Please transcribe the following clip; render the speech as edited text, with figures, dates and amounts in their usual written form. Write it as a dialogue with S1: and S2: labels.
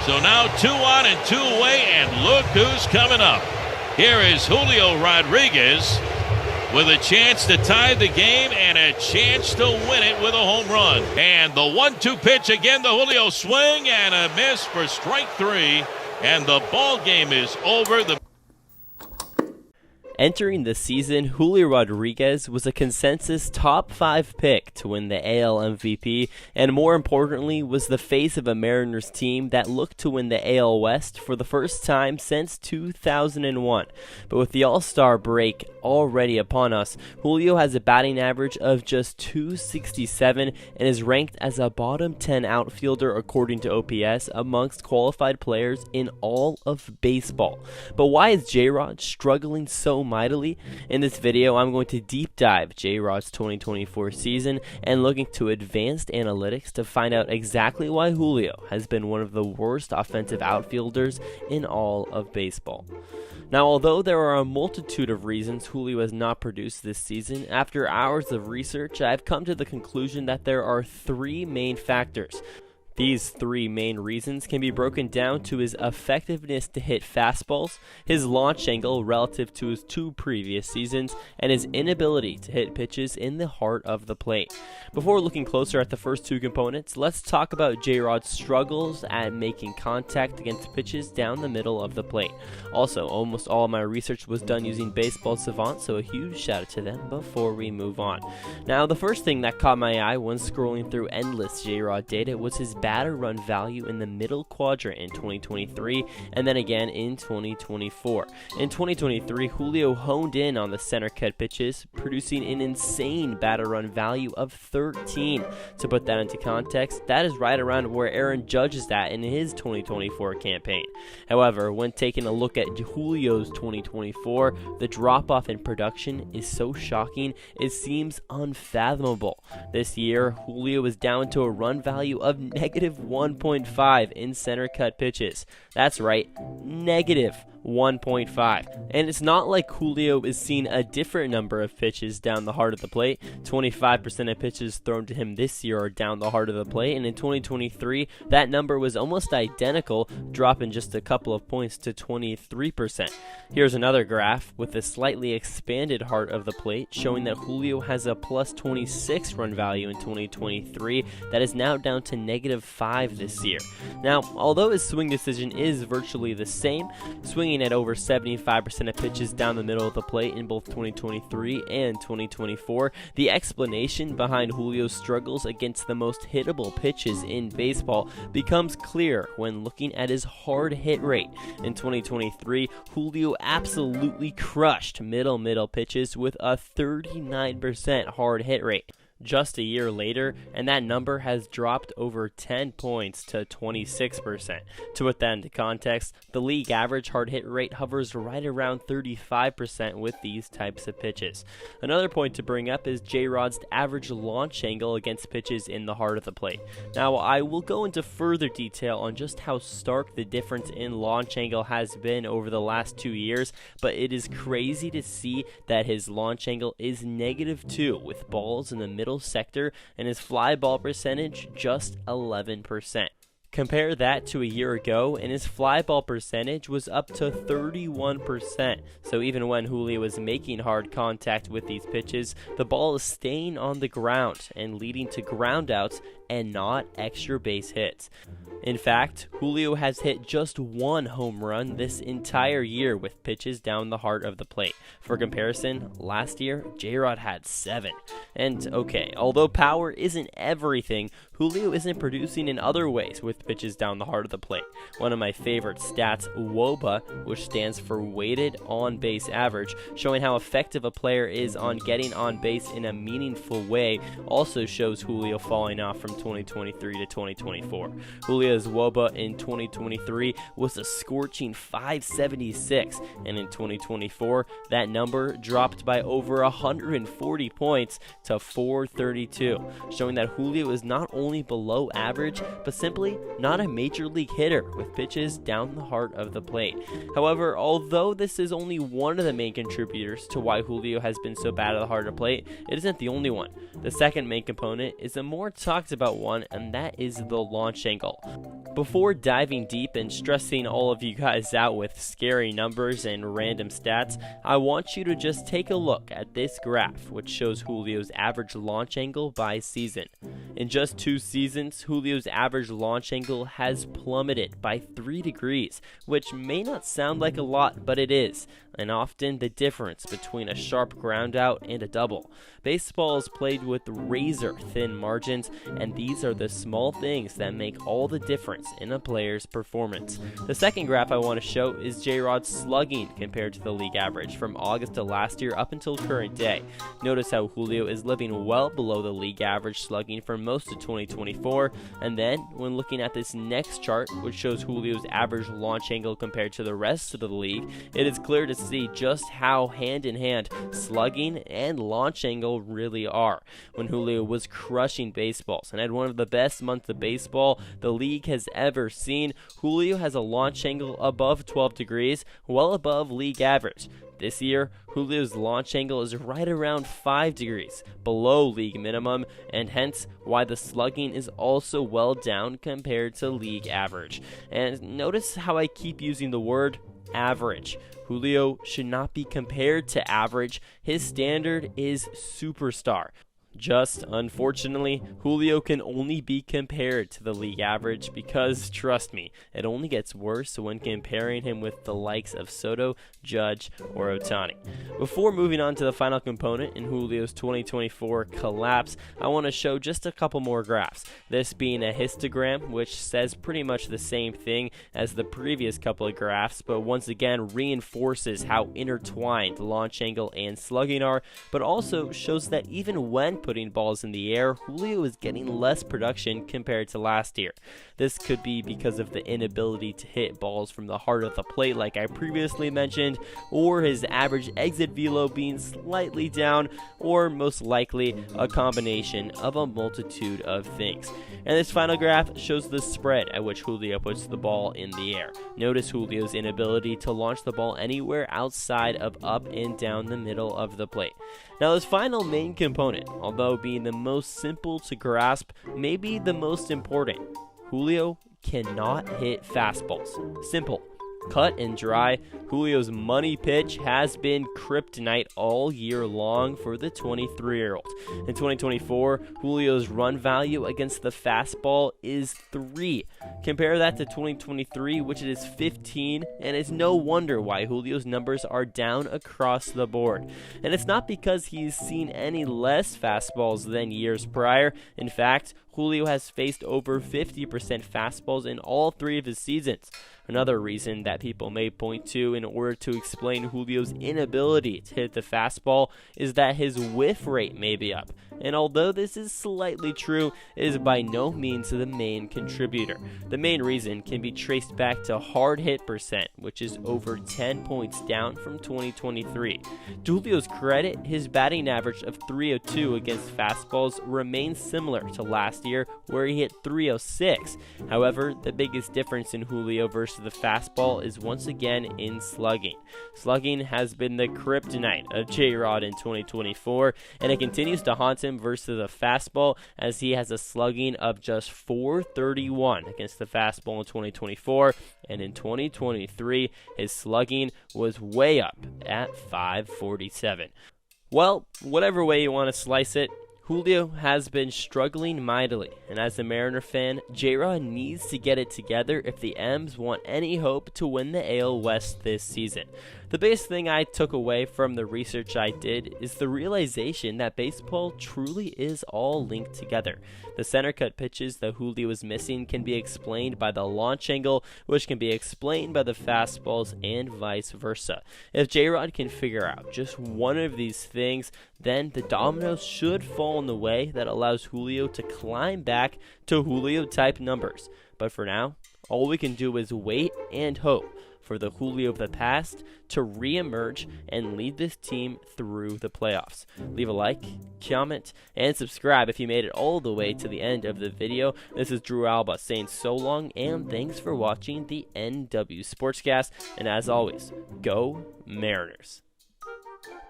S1: So now 2 on and 2 away, and look who's coming up. Here is Julio Rodriguez with a chance to tie the game and a chance to win it with a home run. And the 1-2 pitch again, the Julio swing and a miss for strike 3, and the ball game is over.
S2: Entering the season, Julio Rodriguez was a consensus top 5 pick to win the AL MVP, and more importantly, was the face of a Mariners team that looked to win the AL West for the first time since 2001. But with the All-Star break already upon us, Julio has a batting average of just .267 and is ranked as a bottom 10 outfielder according to OPS amongst qualified players in all of baseball. But why is J-Rod struggling so mightily? In this video, I'm going to deep dive J-Rod's 2024 season and looking to advanced analytics to find out exactly why Julio has been one of the worst offensive outfielders in all of baseball. Now, although there are a multitude of reasons Julio has not produced this season, after hours of research, I've come to the conclusion that there are 3 main factors. These 3 main reasons can be broken down to his effectiveness to hit fastballs, his launch angle relative to his 2 previous seasons, and his inability to hit pitches in the heart of the plate. Before looking closer at the first 2 components, let's talk about J-Rod's struggles at making contact against pitches down the middle of the plate. Also, almost all of my research was done using Baseball Savant, so a huge shout out to them before we move on. Now, the first thing that caught my eye when scrolling through endless J-Rod data was his batter run value in the middle quadrant in 2023 and then again in 2024. In 2023, Julio honed in on the center cut pitches, producing an insane batter run value of 13. To put that into context, that is right around where Aaron Judge is at in his 2024 campaign. However, when taking a look at Julio's 2024, the drop-off in production is so shocking it seems unfathomable. This year, Julio is down to a run value of -1.5 in center cut pitches. That's right, -1.5. And it's not like Julio is seeing a different number of pitches down the heart of the plate. 25% of pitches thrown to him this year are down the heart of the plate, and in 2023, that number was almost identical, dropping just a couple of points to 23%. Here's another graph with a slightly expanded heart of the plate, showing that Julio has a +26 run value in 2023 that is now down to -5 this year. Now, although his swing decision is virtually the same, swinging at over 75% of pitches down the middle of the plate in both 2023 and 2024, the explanation behind Julio's struggles against the most hittable pitches in baseball becomes clear when looking at his hard hit rate. In 2023, Julio absolutely crushed middle pitches with a 39% hard hit rate. Just a year later, and that number has dropped over 10 points to 26%. To put that into context, the league average hard hit rate hovers right around 35% with these types of pitches. Another point to bring up is J-Rod's average launch angle against pitches in the heart of the plate. Now, I will go into further detail on just how stark the difference in launch angle has been over the last 2 years, but it is crazy to see that his launch angle is -2 with balls in the middle sector and his fly ball percentage just 11%. Compare that to a year ago, and his fly ball percentage was up to 31%. So even when Julio was making hard contact with these pitches, the ball is staying on the ground and leading to ground outs and not extra base hits. In fact, Julio has hit just 1 home run this entire year with pitches down the heart of the plate. For comparison, last year, J-Rod had 7. And okay, although power isn't everything, Julio isn't producing in other ways with pitches down the heart of the plate. One of my favorite stats, WOBA, which stands for weighted on base average, showing how effective a player is on getting on base in a meaningful way, also shows Julio falling off from 2023 to 2024. Julio's WOBA in 2023 was a scorching 576, and in 2024, that number dropped by over 140 points to 432, showing that Julio is not only below average, but simply not a major league hitter with pitches down the heart of the plate. However, although this is only one of the main contributors to why Julio has been so bad at the heart of the plate, it isn't the only one. The second main component is a more talked about about one, and that is the launch angle. Before diving deep and stressing all of you guys out with scary numbers and random stats, I want you to just take a look at this graph, which shows Julio's average launch angle by season. In just 2 seasons, Julio's average launch angle has plummeted by 3 degrees, which may not sound like a lot, but it is, and often the difference between a sharp ground out and a double. Baseball is played with razor-thin margins, and these are the small things that make all the difference in a player's performance. The second graph I want to show is J-Rod's slugging compared to the league average from August of last year up until current day. Notice how Julio is living well below the league average slugging for most of 2024, and then when looking at this next chart, which shows Julio's average launch angle compared to the rest of the league, it is clear to see just how hand-in-hand slugging and launch angle really are. When Julio was crushing baseballs and had one of the best months of baseball the league has ever seen, Julio has a launch angle above 12 degrees, well above league average. This year, Julio's launch angle is right around 5 degrees, below league minimum, and hence why the slugging is also well down compared to league average. And notice how I keep using the word average. Julio should not be compared to average. His standard is superstar. Just, unfortunately, Julio can only be compared to the league average because, trust me, it only gets worse when comparing him with the likes of Soto, Judge, or Ohtani. Before moving on to the final component in Julio's 2024 collapse, I want to show just a couple more graphs. This being a histogram, which says pretty much the same thing as the previous couple of graphs, but once again reinforces how intertwined launch angle and slugging are, but also shows that even when putting balls in the air, Julio is getting less production compared to last year. This could be because of the inability to hit balls from the heart of the plate like I previously mentioned, or his average exit velo being slightly down, or most likely a combination of a multitude of things. And this final graph shows the spread at which Julio puts the ball in the air. Notice Julio's inability to launch the ball anywhere outside of up and down the middle of the plate. Now this final main component, although being the most simple to grasp, may be the most important. Julio cannot hit fastballs. Simple. Cut and dry. Julio's money pitch has been kryptonite all year long for the 23-year-old. In 2024, Julio's run value against the fastball is 3. Compare that to 2023, which it is 15, and it's no wonder why Julio's numbers are down across the board. And it's not because he's seen any less fastballs than years prior. In fact, Julio has faced over 50% fastballs in all 3 of his seasons. Another reason that people may point to in order to explain Julio's inability to hit the fastball is that his whiff rate may be up. And although this is slightly true, it is by no means the main contributor. The main reason can be traced back to hard hit percent, which is over 10 points down from 2023. To Julio's credit, his batting average of .302 against fastballs remains similar to last year, where he hit .306. However, the biggest difference in Julio versus the fastball is once again in slugging. Slugging has been the kryptonite of J-Rod in 2024, and it continues to haunt him versus the fastball, as he has a slugging of just .431 against the fastball in 2024, and in 2023 his slugging was way up at .547. Well, whatever way you want to slice it, Julio has been struggling mightily, and as a Mariner fan, J-Rod needs to get it together if the M's want any hope to win the AL West this season. The biggest thing I took away from the research I did is the realization that baseball truly is all linked together. The center cut pitches that Julio is missing can be explained by the launch angle, which can be explained by the fastballs, and vice versa. If J-Rod can figure out just one of these things, then the dominoes should fall in the way that allows Julio to climb back to Julio-type numbers. But for now, all we can do is wait and hope for the Julio of the past to re-emerge and lead this team through the playoffs. Leave a like, comment, and subscribe if you made it all the way to the end of the video. This is Drew Albaugh saying so long, and thanks for watching the NW Sportscast. And as always, go Mariners.